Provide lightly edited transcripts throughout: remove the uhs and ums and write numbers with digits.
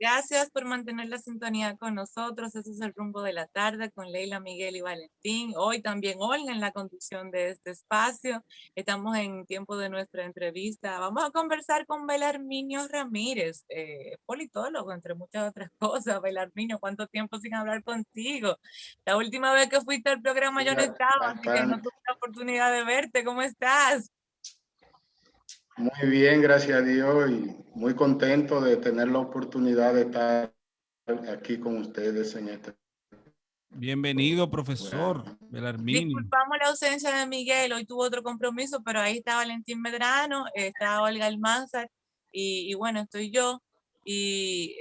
Gracias por mantener la sintonía con nosotros. Ese es el rumbo de la tarde con Leila, Miguel y Valentín. Hoy también Olga en la conducción de este espacio. Estamos en tiempo de nuestra entrevista. Vamos a conversar con Belarminio Ramírez, politólogo, entre muchas otras cosas. Belarminio, ¿cuánto tiempo sin hablar contigo? La última vez que fuiste al programa yo no estaba, así que no Bastante. tuve la oportunidad de verte. ¿Cómo estás? Muy bien, gracias a Dios y muy contento de tener la oportunidad de estar aquí con ustedes en este Bienvenido, profesor programa. Belarminio. Disculpamos la ausencia de Miguel, hoy tuvo otro compromiso, pero ahí está Valentín Medrano, está Olga Almanzar y bueno, estoy yo. Y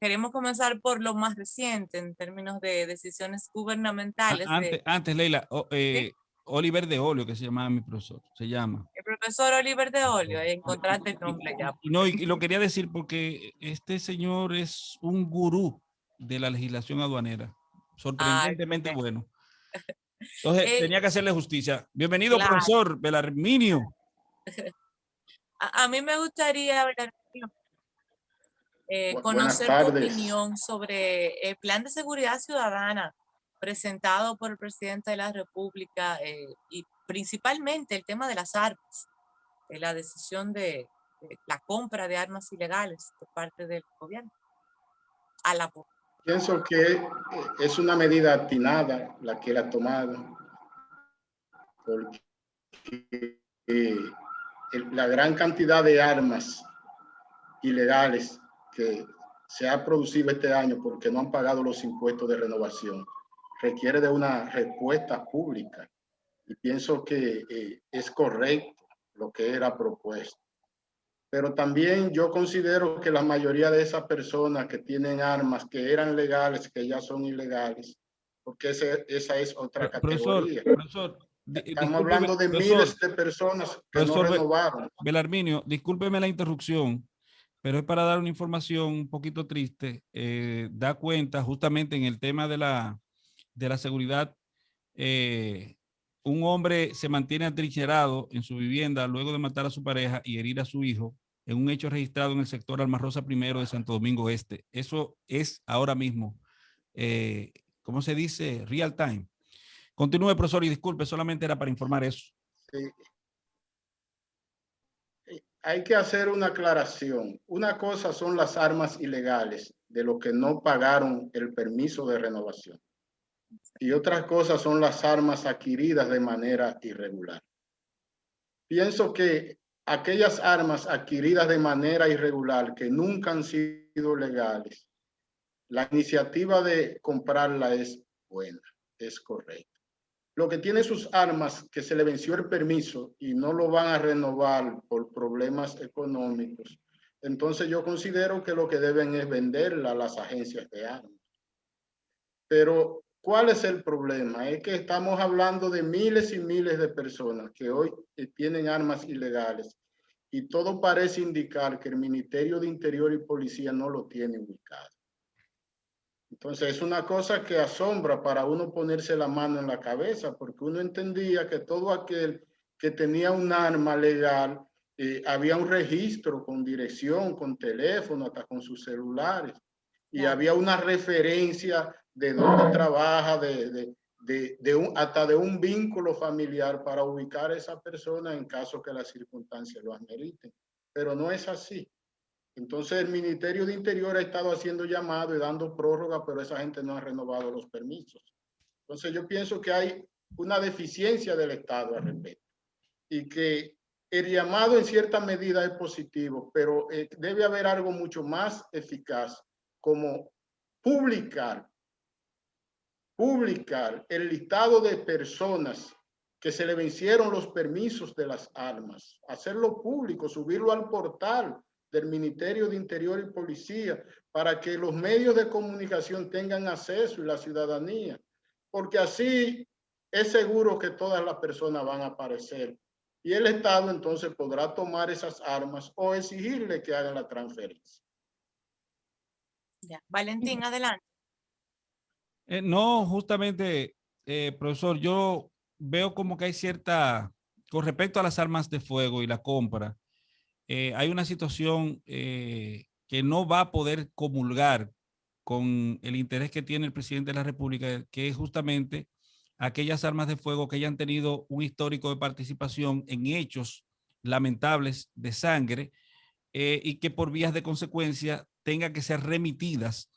queremos comenzar por lo más reciente en términos de decisiones gubernamentales. Antes, Leila, ¿Sí? Oliver de Olio, que se llama mi profesor, se llama. El profesor Oliver de Olio, ahí encontraste el nombre ya. No, y lo quería decir porque este señor es un gurú de la legislación aduanera, Ay, sorprendentemente bueno. Entonces, eh, tenía que hacerle justicia. Bienvenido, claro. profesor Belarminio. A mí me gustaría Buenas conocer tu tardes. opinión sobre el plan de seguridad ciudadana presentado por el presidente de la República y principalmente el tema de las armas, de la decisión de la compra de armas ilegales por parte del gobierno a la población. Pienso que es una medida atinada la que él ha tomado, porque eh, la gran cantidad de armas ilegales que se ha producido este año porque no han pagado los impuestos de renovación requiere de una respuesta pública. Y pienso que es correcto lo que era propuesto. Pero también yo considero que la mayoría de esas personas que tienen armas que eran legales, que ya son ilegales, porque esa es otra Profesor, categoría. profesor, Estamos discúlpeme, hablando de profesor, miles de personas que no profesor renovaron. Belarminio, discúlpeme la interrupción, pero es para dar una información un poquito triste. Da cuenta justamente en el tema de la seguridad. eh, un hombre se mantiene atrincherado en su vivienda luego de matar a su pareja y herir a su hijo en un hecho registrado en el sector Almarrosa I de Santo Domingo Este. Eso es ahora mismo, ¿cómo se dice? Real time. Continúe, profesor, y disculpe, solamente era para informar eso. Sí. Hay que hacer una aclaración. Una cosa son las armas ilegales de los que no pagaron el permiso de renovación. Y otras cosas son las armas adquiridas de manera irregular. Pienso que aquellas armas adquiridas de manera irregular que nunca han sido legales, la iniciativa de comprarla es buena, es correcta. Lo que tiene sus armas que se le venció el permiso y no lo van a renovar por problemas económicos, entonces yo considero que lo que deben es venderla a las agencias de armas. Pero, ¿cuál es el problema? Es que estamos hablando de miles y miles de personas que hoy tienen armas ilegales y todo parece indicar que el Ministerio de Interior y Policía no lo tiene ubicado. Entonces es una cosa que asombra para uno ponerse la mano en la cabeza, porque uno entendía que todo aquel que tenía un arma legal, había un registro con dirección, con teléfono, hasta con sus celulares, y Claro. había una referencia de dónde trabaja, hasta de un vínculo familiar para ubicar a esa persona en caso que las circunstancias lo ameriten. Pero no es así. Entonces el Ministerio de Interior ha estado haciendo llamados y dando prórroga, pero esa gente no ha renovado los permisos. Entonces yo pienso que hay una deficiencia del Estado al respecto y que el llamado en cierta medida es positivo, pero debe haber algo mucho más eficaz como publicar el listado de personas que se le vencieron los permisos de las armas, hacerlo público, subirlo al portal del Ministerio de Interior y Policía para que los medios de comunicación tengan acceso y la ciudadanía, porque así es seguro que todas las personas van a aparecer y el Estado entonces podrá tomar esas armas o exigirle que hagan la transferencia. Ya. Valentín, adelante. No, justamente, profesor, yo veo como que hay cierta, con respecto a las armas de fuego y la compra, hay una situación que que no va a poder comulgar con el interés que tiene el presidente de la República, que es justamente aquellas armas de fuego que hayan tenido un histórico de participación en hechos lamentables de sangre, y que por vías de consecuencia tenga que ser remitidas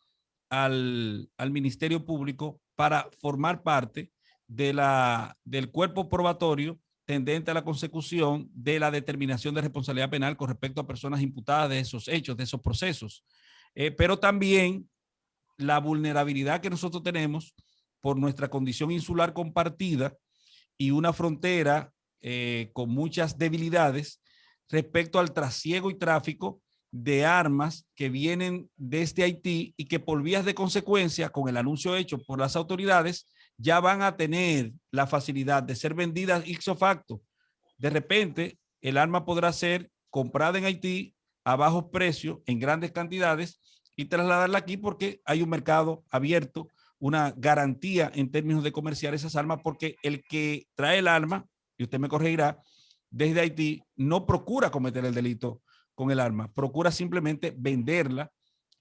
al Ministerio Público para formar parte del cuerpo probatorio tendente a la consecución de la determinación de responsabilidad penal con respecto a personas imputadas de esos hechos, de esos procesos. Pero también la vulnerabilidad que nosotros tenemos por nuestra condición insular compartida y una frontera con muchas debilidades respecto al trasiego y tráfico de armas que vienen desde Haití y que por vías de consecuencia, con el anuncio hecho por las autoridades, ya van a tener la facilidad de ser vendidas ipso facto. De repente, el arma podrá ser comprada en Haití a bajos precios, en grandes cantidades, y trasladarla aquí porque hay un mercado abierto, una garantía en términos de comerciar esas armas, porque el que trae el arma, y usted me corregirá, desde Haití no procura cometer el delito con el arma, procura simplemente venderla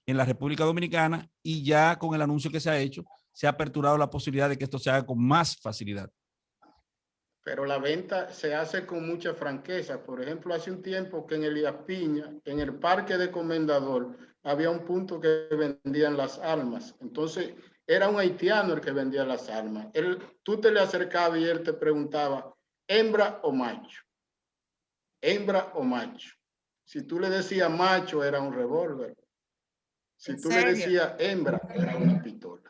en la República Dominicana, y ya con el anuncio que se ha hecho, se ha aperturado la posibilidad de que esto se haga con más facilidad. Pero la venta se hace con mucha franqueza. Por ejemplo, hace un tiempo que en Elías Piña, en el Parque de Comendador, había un punto que vendían las armas. Entonces, era un haitiano el que vendía las armas. Tú te le acercabas y él te preguntaba, ¿hembra o macho? ¿Hembra o macho? Si tú le decías macho, era un revólver. Si tú le decías hembra, era una pistola.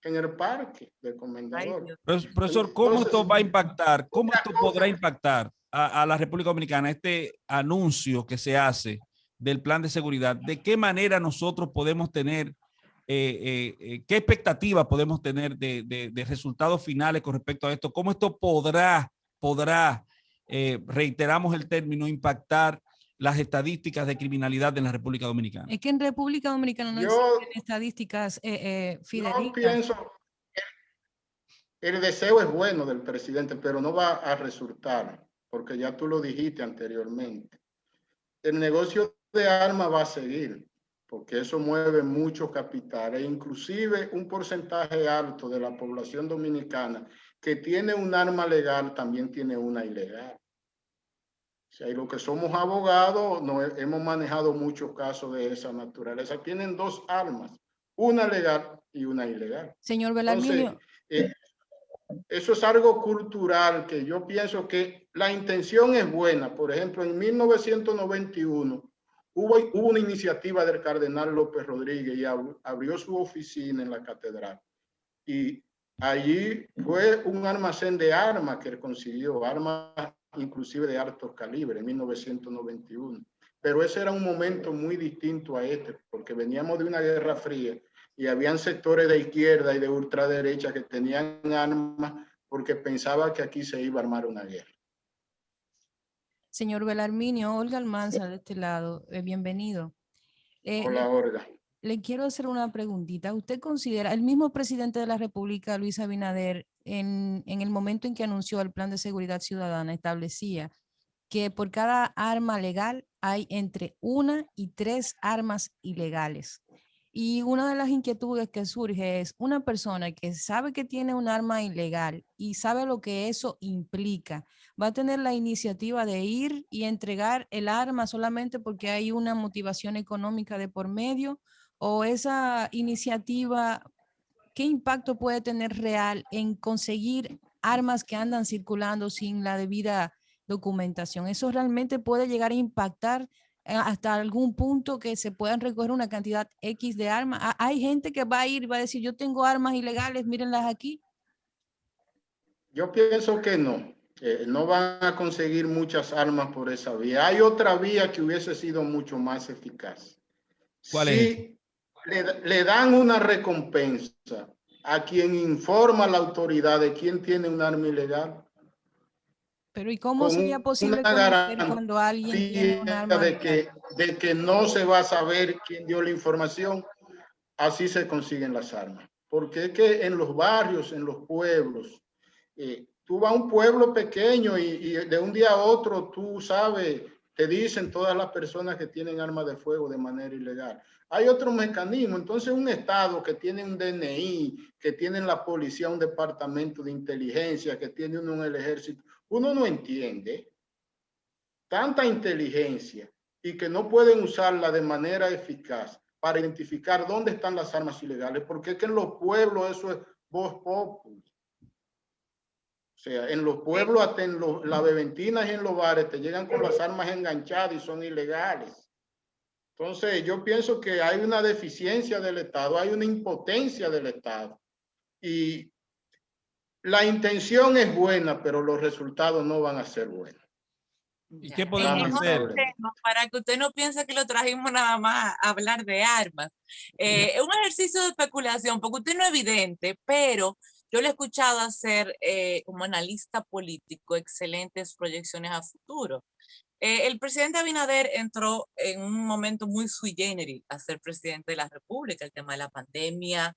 En el Parque de Comendador. Profesor, ¿cómo esto va a impactar? ¿Cómo esto podrá impactar a la República Dominicana, este anuncio que se hace del plan de seguridad? ¿De qué manera nosotros podemos tener, qué expectativa podemos tener de resultados finales con respecto a esto? ¿Cómo esto podrá, reiteramos el término, impactar las estadísticas de criminalidad en la República Dominicana? Es que en República Dominicana no existen estadísticas fidedignas. No pienso, el deseo es bueno del presidente, pero no va a resultar, porque ya tú lo dijiste anteriormente. El negocio de armas va a seguir, porque eso mueve mucho capital, e inclusive un porcentaje alto de la población dominicana que tiene un arma legal también tiene una ilegal. O sea, y los que somos abogados hemos manejado muchos casos de esa naturaleza. Tienen dos armas, una legal y una ilegal. Señor Belarminio. Eso es algo cultural que yo pienso que la intención es buena. Por ejemplo, en 1991 hubo una iniciativa del cardenal López Rodríguez y abrió su oficina en la catedral. Y allí fue un almacén de armas que él consiguió, armas inclusive de alto calibre, en 1991. Pero ese era un momento muy distinto a este, porque veníamos de una guerra fría y habían sectores de izquierda y de ultraderecha que tenían armas porque pensaban que aquí se iba a armar una guerra. Señor Belarminio, Olga Almanza de este lado, bienvenido. Hola, Olga. Le quiero hacer una preguntita. ¿Usted considera, el mismo presidente de la República, Luis Abinader, en el momento en que anunció el Plan de Seguridad Ciudadana, establecía que por cada arma legal hay entre 1 y 3 armas ilegales? Y una de las inquietudes que surge es una persona que sabe que tiene un arma ilegal y sabe lo que eso implica, ¿va a tener la iniciativa de ir y entregar el arma solamente porque hay una motivación económica de por medio? ¿O esa iniciativa, qué impacto puede tener real en conseguir armas que andan circulando sin la debida documentación? ¿Eso realmente puede llegar a impactar hasta algún punto que se puedan recoger una cantidad X de armas? Hay gente que va a ir y va a decir, yo tengo armas ilegales, mírenlas aquí. Yo pienso que no. No van a conseguir muchas armas por esa vía. Hay otra vía que hubiese sido mucho más eficaz. ¿Cuál es? Le dan una recompensa a quien informa a la autoridad de quién tiene un arma ilegal. Pero ¿y cómo sería posible conocer cuando alguien tiene un arma de que no se va a saber quién dio la información? Así se consiguen las armas. Porque es que en los barrios, en los pueblos, tú vas a un pueblo pequeño y de un día a otro tú sabes te dicen todas las personas que tienen armas de fuego de manera ilegal. Hay otro mecanismo. Entonces, un Estado que tiene un DNI, que tiene la policía, un departamento de inteligencia, que tiene uno el ejército, uno no entiende tanta inteligencia y que no pueden usarla de manera eficaz para identificar dónde están las armas ilegales, porque es que en los pueblos eso es voz populi. O sea, en los pueblos, hasta en las beventinas y en los bares, te llegan con las armas enganchadas y son ilegales. Entonces, yo pienso que hay una deficiencia del Estado, hay una impotencia del Estado. Y la intención es buena, pero los resultados no van a ser buenos. ¿Y qué podemos hacer? Para que usted no piense que lo trajimos nada más a hablar de armas. Es un ejercicio de especulación, porque usted no es evidente, pero yo le he escuchado hacer como analista político excelentes proyecciones a futuro. El presidente Abinader entró en un momento muy sui generis a ser presidente de la República, el tema de la pandemia,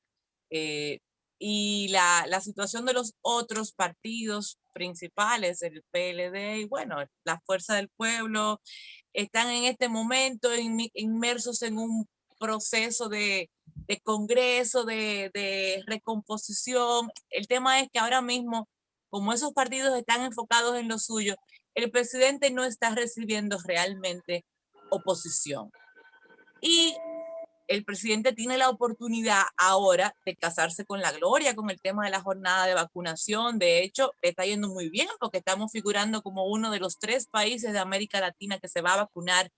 y la situación de los otros partidos principales, el PLD y bueno, la Fuerza del Pueblo, están en este momento inmersos en un proceso de congreso, de recomposición. El tema es que ahora mismo, como esos partidos están enfocados en lo suyo, el presidente no está recibiendo realmente oposición. Y el presidente tiene la oportunidad ahora de casarse con la gloria con el tema de la jornada de vacunación. De hecho, está yendo muy bien porque estamos figurando como uno de los 3 países de América Latina que se va a vacunar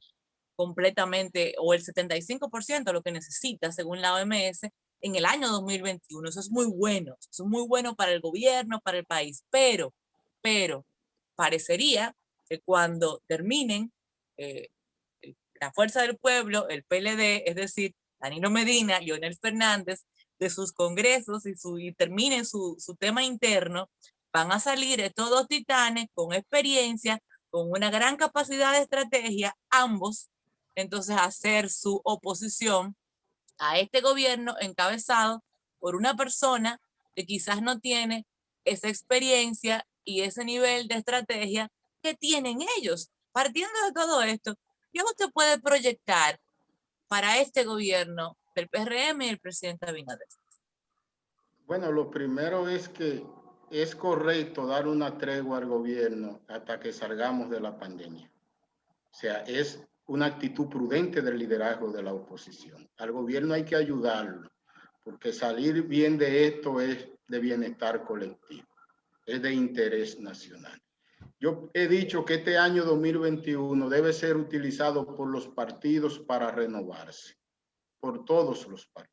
completamente o el 75% lo que necesita según la OMS en el año 2021. Eso es muy bueno. Eso es muy bueno para el gobierno, para el país. Pero parecería que cuando terminen la Fuerza del Pueblo, el PLD, es decir, Danilo Medina, Leonel Fernández, de sus congresos y terminen su tema interno, van a salir estos 2 titanes con experiencia, con una gran capacidad de estrategia, ambos, entonces hacer su oposición a este gobierno encabezado por una persona que quizás no tiene esa experiencia y ese nivel de estrategia que tienen ellos. Partiendo de todo esto, ¿qué usted puede proyectar para este gobierno del PRM y el presidente Abinader? Bueno, lo primero es que es correcto dar una tregua al gobierno hasta que salgamos de la pandemia. O sea, es una actitud prudente del liderazgo de la oposición. Al gobierno hay que ayudarlo, porque salir bien de esto es de bienestar colectivo, es de interés nacional. Yo he dicho que este año 2021 debe ser utilizado por los partidos para renovarse, por todos los partidos.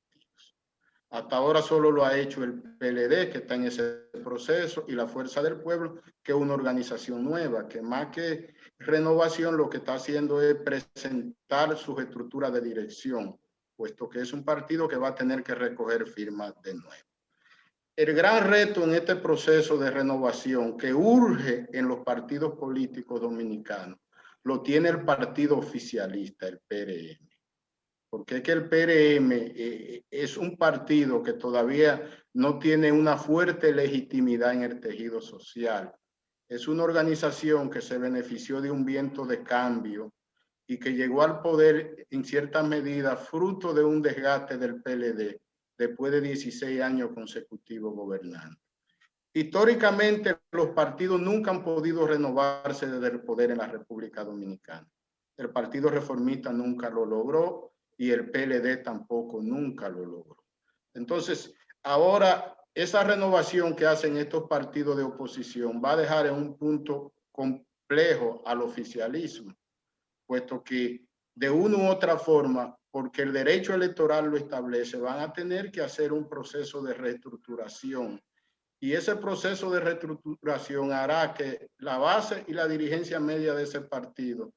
Hasta ahora solo lo ha hecho el PLD, que está en ese proceso, y la Fuerza del Pueblo, que es una organización nueva, que más que renovación lo que está haciendo es presentar sus estructuras de dirección, puesto que es un partido que va a tener que recoger firmas de nuevo. El gran reto en este proceso de renovación que urge en los partidos políticos dominicanos lo tiene el partido oficialista, el PRM. Porque es que el PRM es un partido que todavía no tiene una fuerte legitimidad en el tejido social. Es una organización que se benefició de un viento de cambio y que llegó al poder en cierta medida fruto de un desgaste del PLD después de 16 años consecutivos gobernando. Históricamente, los partidos nunca han podido renovarse desde el poder en la República Dominicana. El Partido Reformista nunca lo logró y el PLD tampoco nunca lo logró. Entonces, ahora esa renovación que hacen estos partidos de oposición va a dejar en un punto complejo al oficialismo, puesto que de una u otra forma, porque el derecho electoral lo establece, van a tener que hacer un proceso de reestructuración. Y ese proceso de reestructuración hará que la base y la dirigencia media de ese partido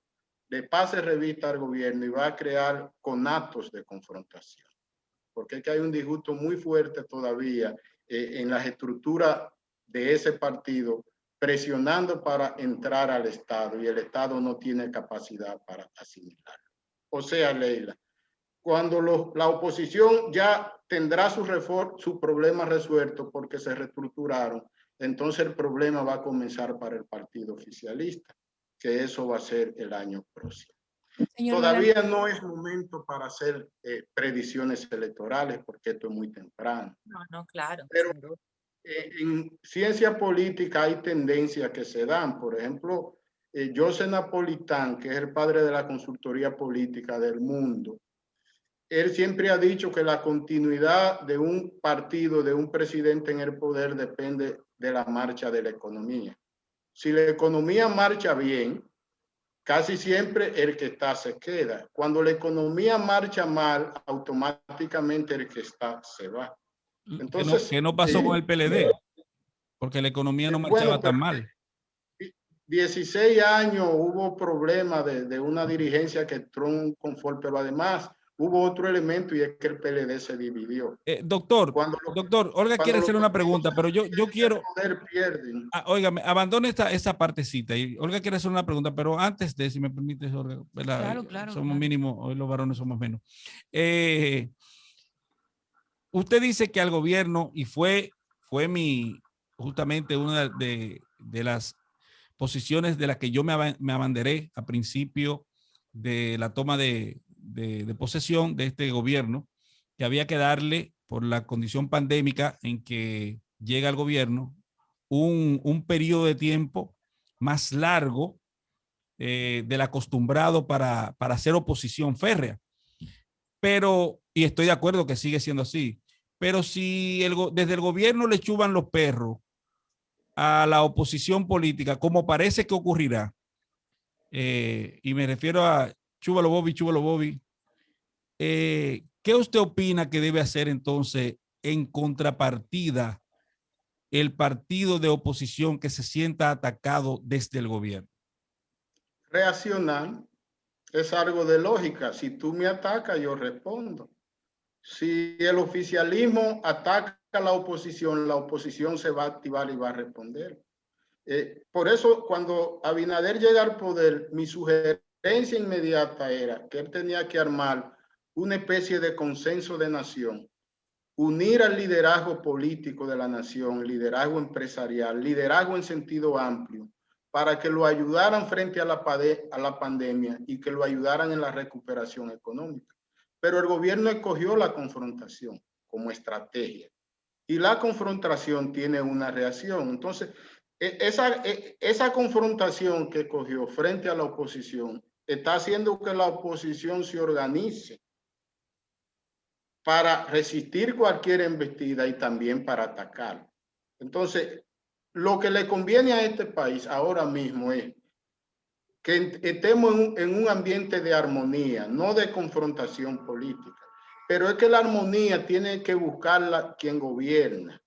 le pase revista al gobierno y va a crear conatos de confrontación. Porque es que hay un disgusto muy fuerte todavía en las estructuras de ese partido, presionando para entrar al Estado y el Estado no tiene capacidad para asimilarlo. O sea, Leila, cuando la oposición ya tendrá su problema resuelto porque se reestructuraron, entonces el problema va a comenzar para el partido oficialista. que eso va a ser el año próximo. Señor Todavía no es momento para hacer predicciones electorales porque esto es muy temprano. No, claro. Pero en ciencia política hay tendencias que se dan. Por ejemplo, José Napolitán, que es el padre de la consultoría política del mundo, él siempre ha dicho que la continuidad de un partido, de un presidente en el poder, depende de la marcha de la economía. Si la economía marcha bien, casi siempre el que está se queda. Cuando la economía marcha mal, automáticamente el que está se va. Entonces, que no pasó con el PLD, porque la economía no marchaba tan mal. 16 años hubo problemas de una dirigencia que entró en un confort, pero además hubo otro elemento y es que el PLD se dividió. Doctor, Olga quiere hacer una pregunta, pero yo quiero... Óigame, abandone esa partecita y Olga quiere hacer una pregunta, pero antes de, si me permites, Olga, ¿verdad? Claro. Somos mínimo, hoy los varones somos menos. Usted dice que al gobierno, y fue justamente una de las posiciones de las que yo me abanderé a principio de la toma de posesión de este gobierno, que había que darle, por la condición pandémica en que llega el gobierno, un periodo de tiempo más largo del acostumbrado para hacer oposición férrea. Pero, y estoy de acuerdo que sigue siendo así, pero si desde el gobierno le chuban los perros a la oposición política, como parece que ocurrirá, y me refiero a chúbalo Bobby, ¿qué usted opina que debe hacer entonces en contrapartida el partido de oposición que se sienta atacado desde el gobierno? Reaccionar es algo de lógica. Si tú me atacas, yo respondo. Si el oficialismo ataca a la oposición se va a activar y va a responder. Por eso, cuando Abinader llega al poder, mi sugerencia inmediata era que él tenía que armar una especie de consenso de nación, unir al liderazgo político de la nación, liderazgo empresarial, liderazgo en sentido amplio, para que lo ayudaran frente a la pandemia y que lo ayudaran en la recuperación económica. Pero el gobierno escogió la confrontación como estrategia y la confrontación tiene una reacción. Entonces, esa confrontación que escogió frente a la oposición está haciendo que la oposición se organice para resistir cualquier embestida y también para atacar. Entonces, lo que le conviene a este país ahora mismo es que estemos en un ambiente de armonía, no de confrontación política. Pero es que la armonía tiene que buscarla quien gobierna,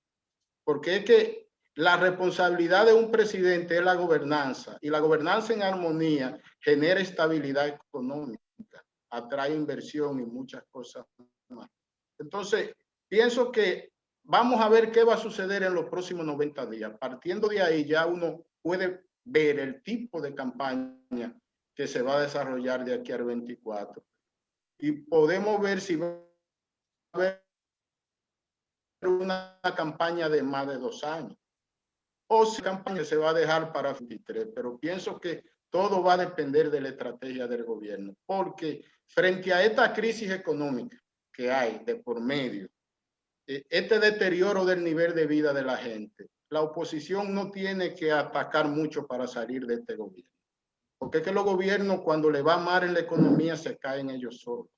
porque es que la responsabilidad de un presidente es la gobernanza, y la gobernanza en armonía genera estabilidad económica, atrae inversión y muchas cosas más. Entonces, pienso que vamos a ver qué va a suceder en los próximos 90 días. Partiendo de ahí, ya uno puede ver el tipo de campaña que se va a desarrollar de aquí al 24. Y podemos ver si va a haber una campaña de más de 2 años. O si la campaña se va a dejar para 23. Pero pienso que todo va a depender de la estrategia del gobierno. Porque frente a esta crisis económica que hay de por medio, este deterioro del nivel de vida de la gente, la oposición no tiene que atacar mucho para salir de este gobierno. Porque es que los gobiernos, cuando le va mal en la economía, se caen ellos solos.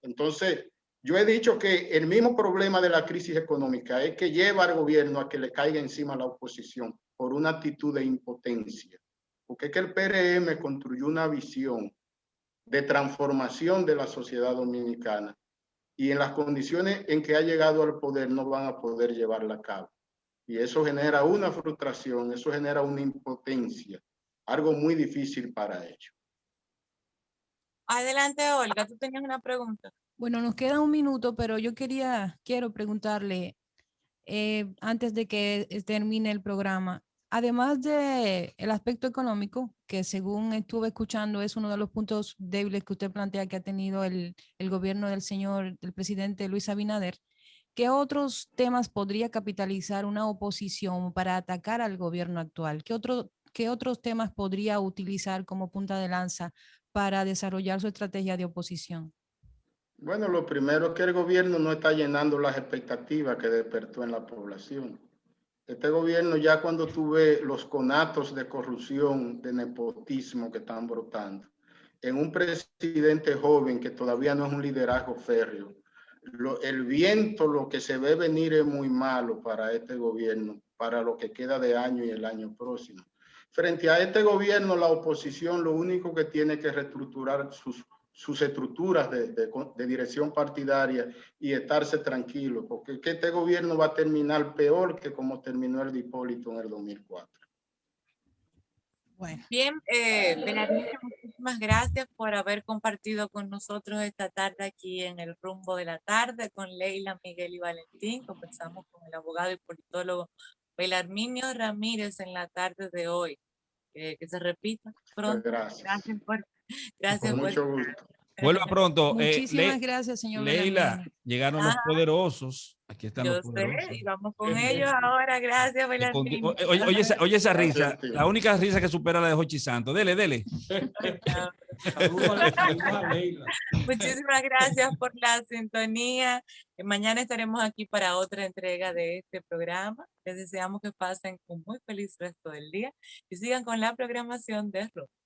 Entonces, yo he dicho que el mismo problema de la crisis económica es que lleva al gobierno a que le caiga encima la oposición por una actitud de impotencia. Porque es que el PRM construyó una visión de transformación de la sociedad dominicana y en las condiciones en que ha llegado al poder no van a poder llevarla a cabo. Y eso genera una frustración, eso genera una impotencia, algo muy difícil para ellos. Adelante, Olga, tú tenías una pregunta. Bueno, nos queda un minuto, pero yo quiero preguntarle, antes de que termine el programa, además de el aspecto económico, que según estuve escuchando es uno de los puntos débiles que usted plantea que ha tenido el gobierno del presidente Luis Abinader, ¿qué otros temas podría capitalizar una oposición para atacar al gobierno actual? qué otros temas podría utilizar como punta de lanza para desarrollar su estrategia de oposición? Bueno, lo primero es que el gobierno no está llenando las expectativas que despertó en la población. Este gobierno, ya cuando tuve los conatos de corrupción, de nepotismo que están brotando, en un presidente joven que todavía no es un liderazgo férreo, el viento, lo que se ve venir es muy malo para este gobierno, para lo que queda de año y el año próximo. Frente a este gobierno, la oposición lo único que tiene que reestructurar sus estructuras de dirección partidaria y estarse tranquilo, porque que este gobierno va a terminar peor que como terminó el de Hipólito en el 2004. Bueno. Bien, Belarmino, muchísimas gracias por haber compartido con nosotros esta tarde aquí en el Rumbo de la Tarde con Leila, Miguel y Valentín. Conversamos con el abogado y politólogo Belarminio Ramírez en la tarde de hoy. Que se repita pronto. Gracias. Gracias Con por mucho gusto. Vuelva pronto. Muchísimas gracias, señor Leila, Belarmino. llegaron los poderosos. Aquí están los Yo sé, poderosos. y vamos con ellos ahora. Gracias, Belarmino. Oye esa risa, Gracias, la única risa que supera la de Jochi Santos. Dele, dele. Muchísimas gracias por la sintonía. Mañana estaremos aquí para otra entrega de este programa. Les deseamos que pasen un muy feliz resto del día y sigan con la programación de Rumbo.